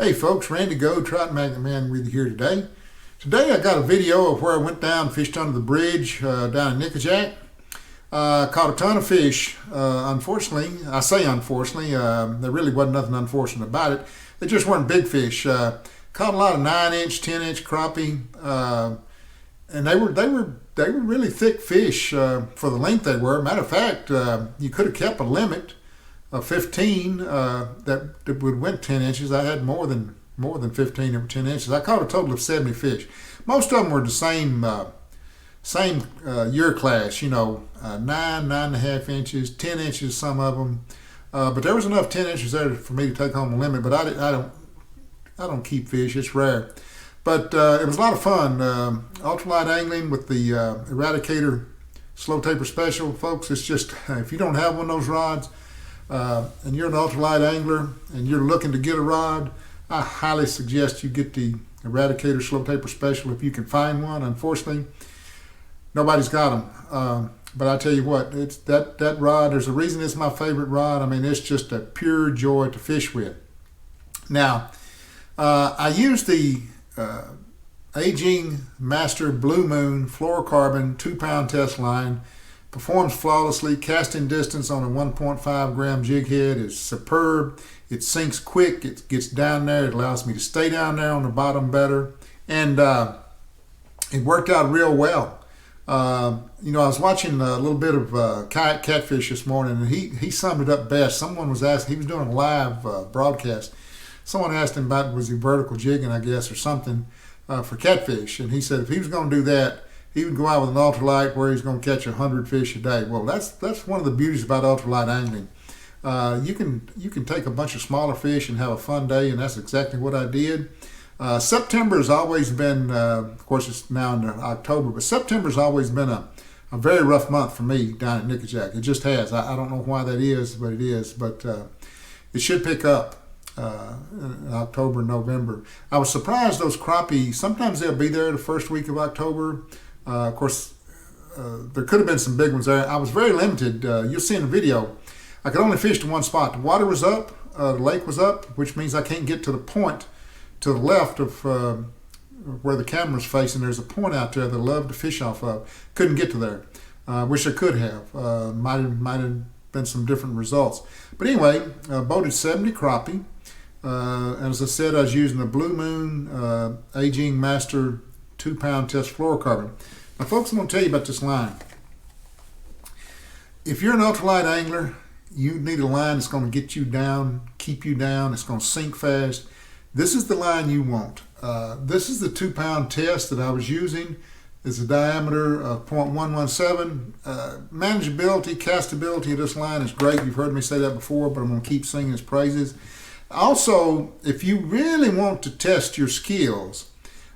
Hey folks, Randy Go, Trout Magnet Man with you here today. Today I got a video of where I went down and fished under the bridge down in Nickajack. Caught a ton of fish. Unfortunately, I say unfortunately, there really wasn't nothing unfortunate about it. They just weren't big fish. Caught a lot of 9-inch, 10-inch crappie, and they were really thick fish for the length they were. Matter of fact, you could have kept a limit of 15 that would went 10 inches. I had more than 15 over 10 inches. I caught a total of 70 fish. Most of them were the same year class, 9.5 inches, 10 inches, some of them. But there was enough 10 inches there for me to take home a limit. But I don't keep fish. It's rare. But it was a lot of fun. Ultralight angling with the Eradicator Slow Taper Special, folks. It's just if you don't have one of those rods, and you're an ultralight angler and you're looking to get a rod, I highly suggest you get the Eradicator Slow Taper Special if you can find one. Unfortunately, nobody's got them. But I tell you what, it's that rod. There's a reason it's my favorite rod. I mean, it's just a pure joy to fish with. Now, I use the Aging Master Blue Moon fluorocarbon 2-pound test line. Performs flawlessly. Casting distance on a 1.5 gram jig head is superb. It sinks quick. It gets down there. It allows me to stay down there on the bottom better. And it worked out real well. I was watching a little bit of Catfish this morning, and he summed it up best. Someone was asking, he was doing a live broadcast. Someone asked him about, was he vertical jigging, I guess, or something for catfish. And he said if he was going to do that, he would go out with an ultralight where he's going to catch 100 fish a day. Well, that's one of the beauties about ultralight angling. You can take a bunch of smaller fish and have a fun day, and that's exactly what I did. September has always been, of course it's now into October, but September has always been a very rough month for me down at Nickajack. It just has. I don't know why that is, but it is. But it should pick up in October and November. I was surprised those crappie, sometimes they'll be there the first week of October. Of course, there could have been some big ones there. I was very limited. You'll see in the video, I could only fish to one spot. The water was up, the lake was up, which means I can't get to the point to the left of where the camera's facing. There's a point out there that I love to fish off of. Couldn't get to there. Wish I could have. Might have been some different results. But anyway, boated 70 crappie. As I said, I was using the Blue Moon Aging Master 2-pound test fluorocarbon. Now, folks, I'm going to tell you about this line. If you're an ultralight angler, you need a line that's going to get you down, keep you down. It's going to sink fast. This is the line you want. This is the 2-pound test that I was using. It's a diameter of 0.117. Manageability, castability of this line is great. You've heard me say that before, but I'm going to keep singing its praises. Also, if you really want to test your skills,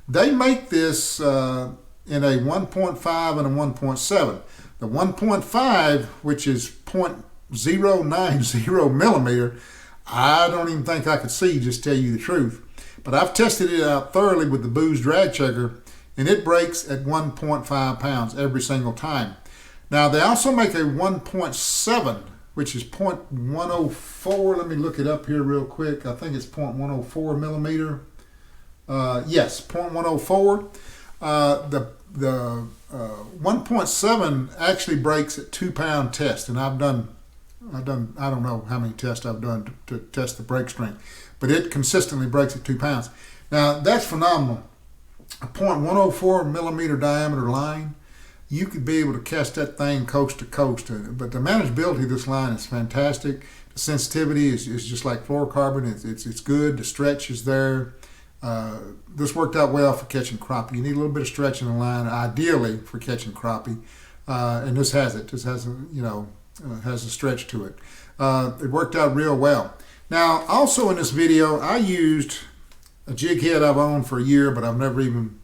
they make this in a 1.5 and a 1.7. The 1.5, which is 0.090 millimeter, I don't even think I could see, just tell you the truth. But I've tested it out thoroughly with the Booz drag checker, and it breaks at 1.5 pounds every single time. Now, they also make a 1.7, which is 0.104. Let me look it up here real quick. I think it's 0.104 millimeter. Yes, 0.104. The 1.7 actually breaks at 2-pound test, and I've done I don't know how many tests I've done to test the break strength, but it consistently breaks at 2 pounds. Now that's phenomenal. A 0.104 millimeter diameter line, you could be able to cast that thing coast to coast. But the manageability of this line is fantastic. The sensitivity is just like fluorocarbon. It's good. The stretch is there. This worked out well for catching crappie. You need a little bit of stretch in the line, ideally for catching crappie, and this has it. This has has a stretch to it. It worked out real well. Now, also in this video, I used a jig head I've owned for a year, but I've never even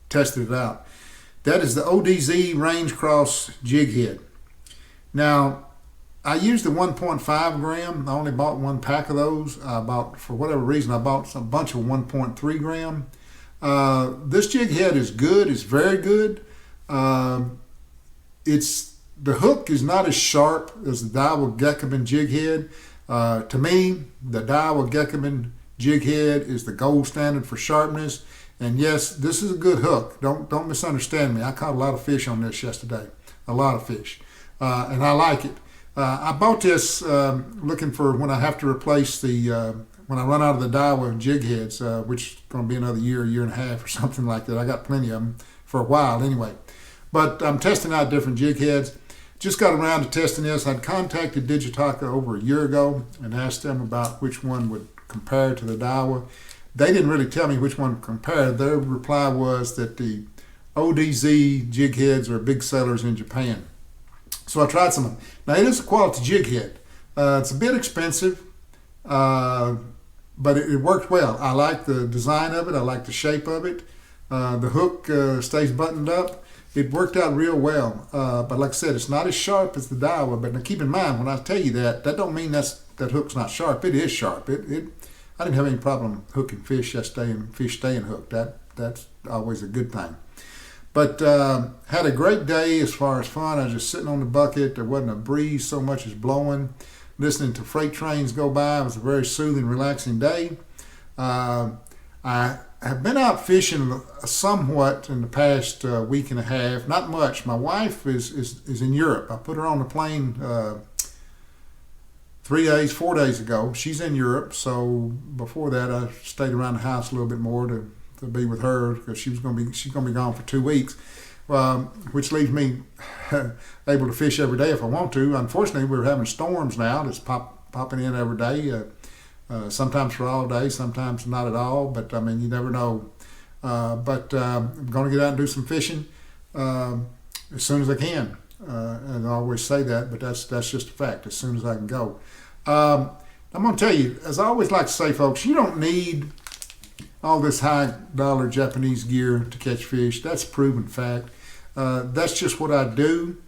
tested it out. That is the ODZ Range Cross jig head. Now, I used the 1.5 gram. I only bought one pack of those. For whatever reason, I bought a bunch of 1.3 gram. This jig head is good. It's very good. The hook is not as sharp as the Daiwa Gekkoman jig head. To me, the Daiwa Gekkoman jig head is the gold standard for sharpness. And yes, this is a good hook. Don't misunderstand me. I caught a lot of fish on this yesterday, a lot of fish, and I like it. I bought this looking for when I have to replace when I run out of the Daiwa jig heads, which is going to be another year and a half or something like that. I got plenty of them for a while anyway. But I'm testing out different jig heads. Just got around to testing this. I'd contacted Digitaka over a year ago and asked them about which one would compare to the Daiwa. They didn't really tell me which one to compare. Their reply was that the ODZ jig heads are big sellers in Japan. So I tried some of them. Now it is a quality jig head. It's a bit expensive, but it worked well. I like the design of it. I like the shape of it. The hook stays buttoned up. It worked out real well. But like I said, it's not as sharp as the Daiwa. But now keep in mind, when I tell you that don't mean that hook's not sharp. It is sharp. I didn't have any problem hooking fish yesterday and fish staying hooked. That's always a good thing. But had a great day as far as fun. I was just sitting on the bucket. There wasn't a breeze so much as blowing. Listening to freight trains go by. It was a very soothing, relaxing day. I have been out fishing somewhat in the past week and a half. Not much. My wife is in Europe. I put her on the plane 4 days ago. She's in Europe, so before that I stayed around the house a little bit more to be with her because she's gonna be gone for 2 weeks, which leaves me able to fish every day if I want to. Unfortunately, we're having storms now that's popping in every day. Sometimes for all day, sometimes not at all. But I mean, you never know. But I'm going to get out and do some fishing as soon as I can. And I always say that, but that's just a fact. As soon as I can go. I'm going to tell you, as I always like to say, folks, you don't need all this high dollar Japanese gear to catch fish. That's a proven fact. That's just what I do.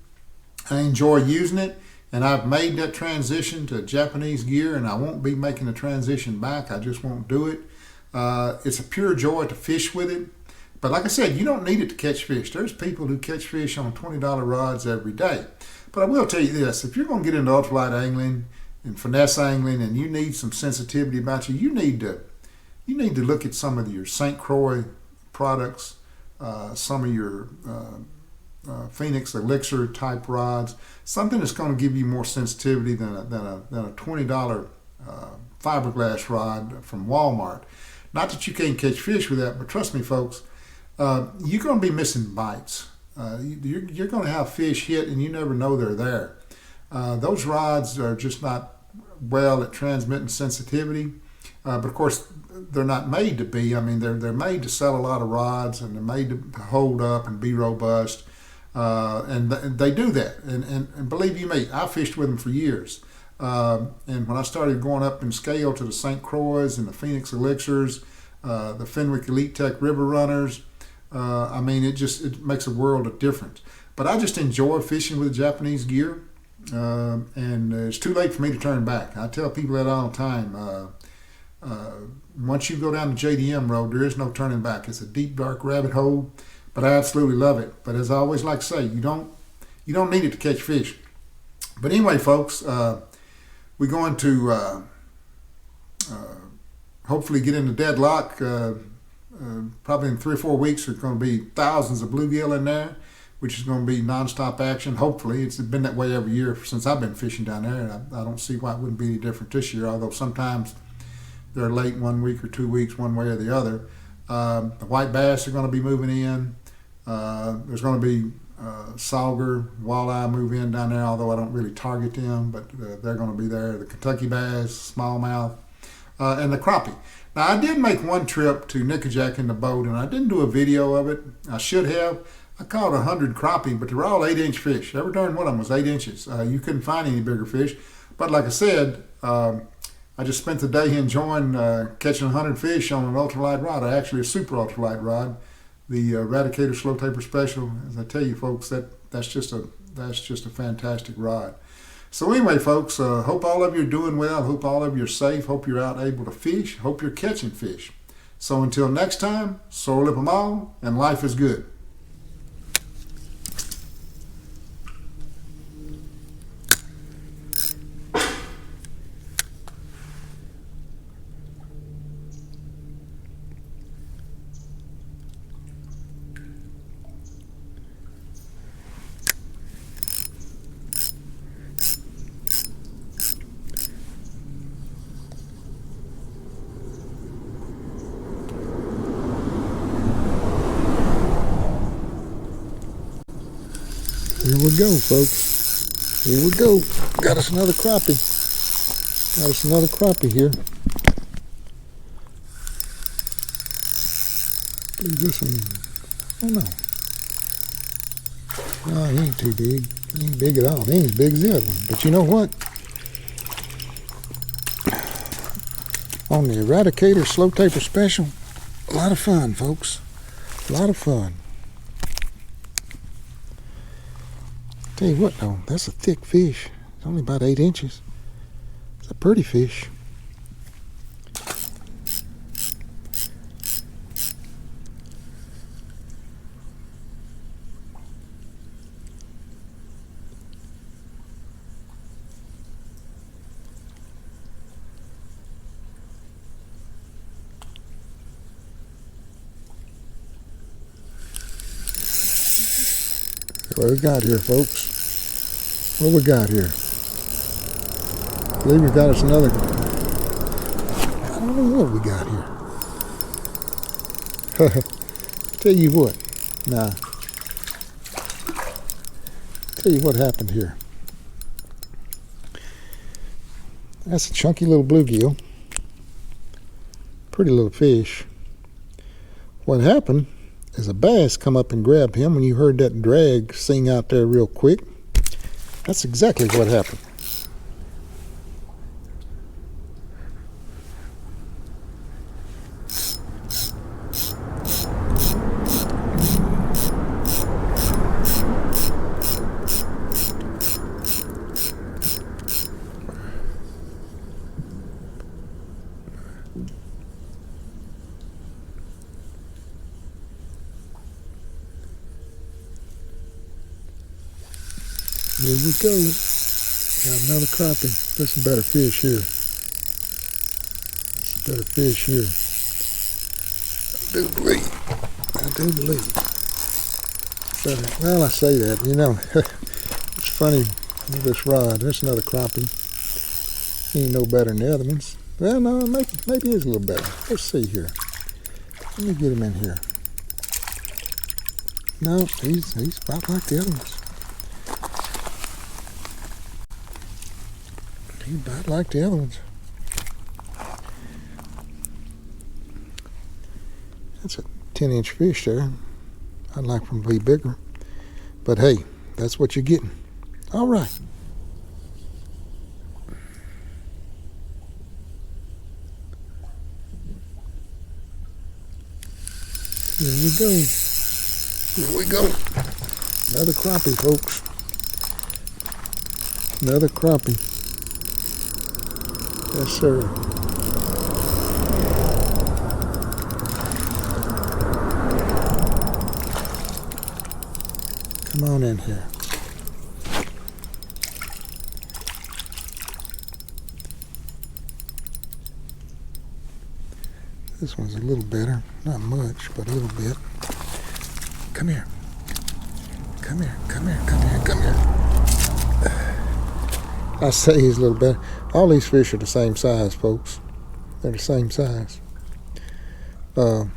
I enjoy using it. And I've made that transition to Japanese gear, and I won't be making a transition back. I just won't do it. It's a pure joy to fish with it. But like I said, you don't need it to catch fish. There's people who catch fish on $20 rods every day. But I will tell you this, if you're going to get into ultralight angling and finesse angling and you need some sensitivity about you need to look at some of your St. Croix products, some of your Phoenix Elixir type rods, something that's going to give you more sensitivity than a $20 fiberglass rod from Walmart. Not that you can't catch fish with that, but trust me, folks, you're going to be missing bites. You're going to have fish hit and you never know they're there. Those rods are just not well at transmitting sensitivity, but of course they're not made to be. I mean, they're made to sell a lot of rods and they're made to hold up and be robust. And they do that, and believe you me, I fished with them for years. And when I started going up in scale to the St. Croix and the Phoenix Elixirs, the Fenwick Elite Tech River Runners, I mean, it makes a world of difference. But I just enjoy fishing with Japanese gear, and it's too late for me to turn back. I tell people that all the time. Once you go down the JDM road, there is no turning back. It's a deep, dark rabbit hole. But I absolutely love it. But as I always like to say, you don't need it to catch fish. But anyway, folks, we're going to hopefully get into deadlock. Probably in 3 or 4 weeks, there's going to be thousands of bluegill in there, which is going to be nonstop action. Hopefully, it's been that way every year since I've been fishing down there, and I don't see why it wouldn't be any different this year. Although sometimes they're late 1 week or 2 weeks, one way or the other. The white bass are going to be moving in. There's going to be sauger, walleye move in down there, although I don't really target them, but they're going to be there. The Kentucky bass, smallmouth, and the crappie. Now, I did make one trip to Nickajack in the boat, and I didn't do a video of it. I should have. I caught 100 crappie, but they were all 8-inch fish. Every darn one of them was 8 inches. You couldn't find any bigger fish. But like I said, I just spent the day enjoying catching 100 fish on an ultralight rod, actually a super ultralight rod, the Radicator Slow Taper Special. As I tell you, folks, that's just a fantastic rod. So anyway, folks, hope all of you are doing well. Hope all of you are safe. Hope you're out able to fish. Hope you're catching fish. So until next time, soar lip 'em all, and life is good. we go, folks. Here we go. Got us another crappie. Got us another crappie here. I believe this one, oh no. No, he ain't too big. He ain't big at all. He ain't as big as the other one. But you know what? On the Eradicator Slow Taper Special, a lot of fun, folks. A lot of fun. Tell you what though, that's a thick fish. It's only about 8 inches. It's a pretty fish. What we got here, folks? What we got here? I believe we got us another. I don't know what we got here. Tell you what. Nah. Tell you what happened here. That's a chunky little bluegill. Pretty little fish. What happened is a bass come up and grabbed him when you heard that drag sing out there real quick. That's exactly what happened. Here we go. Got another crappie. There's some better fish here. There's some better fish here. I do believe. Better. Well, I say that, you know. It's funny with this rod. There's another crappie. He ain't no better than the other ones. Well, no, maybe he is a little better. Let's see here. Let me get him in here. No, he's about like the other ones. He's about like the other ones. That's a 10-inch fish there. I'd like them to be bigger. But hey, that's what you're getting. All right. Here we go. Here we go. Another crappie, folks. Another crappie. Yes, sir. Come on in here. This one's a little better. Not much, but a little bit. Come here. Come here, come here, come here, come here. I say he's a little better. All these fish are the same size, folks. They're the same size. Get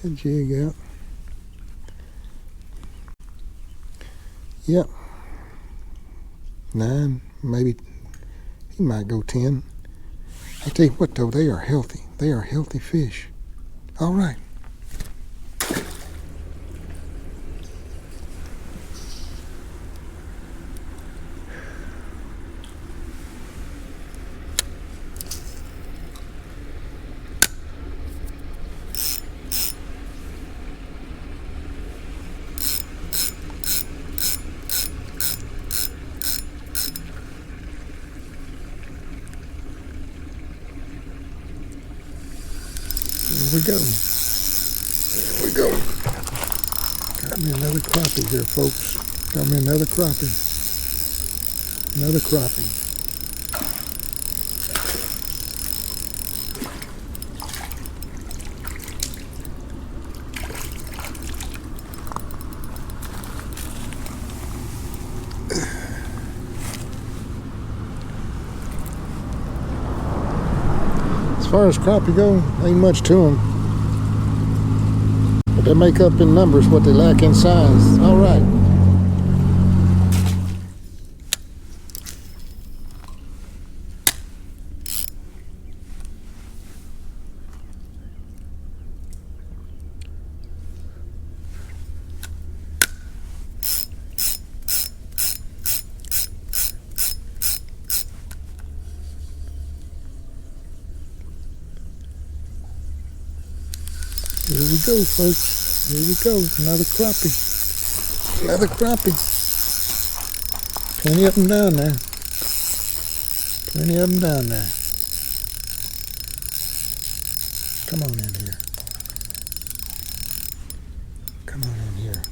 that jig out. Yep. 9, maybe he might go 10. I tell you what though, they are healthy. They are healthy fish. All right. Here we go. Here we go. Got me another crappie here, folks. Got me another crappie. Another crappie. As far as crappie go, ain't much to them. But they make up in numbers what they lack in size. All right. Here we go, folks. Here we go. Another crappie. Another crappie. Plenty of them down there. Plenty of them down there. Come on in here. Come on in here.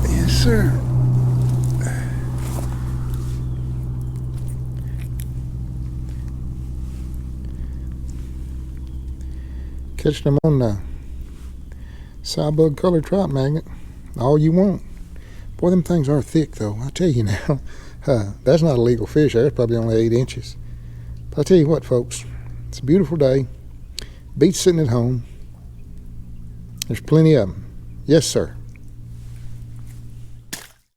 Yes, sir. Catching them on the Cybug colored trout magnet. All you want. Boy, them things are thick, though. I tell you now. That's not a legal fish there. It's probably only 8 inches. But I tell you what, folks. It's a beautiful day. Beach sitting at home. There's plenty of them. Yes, sir.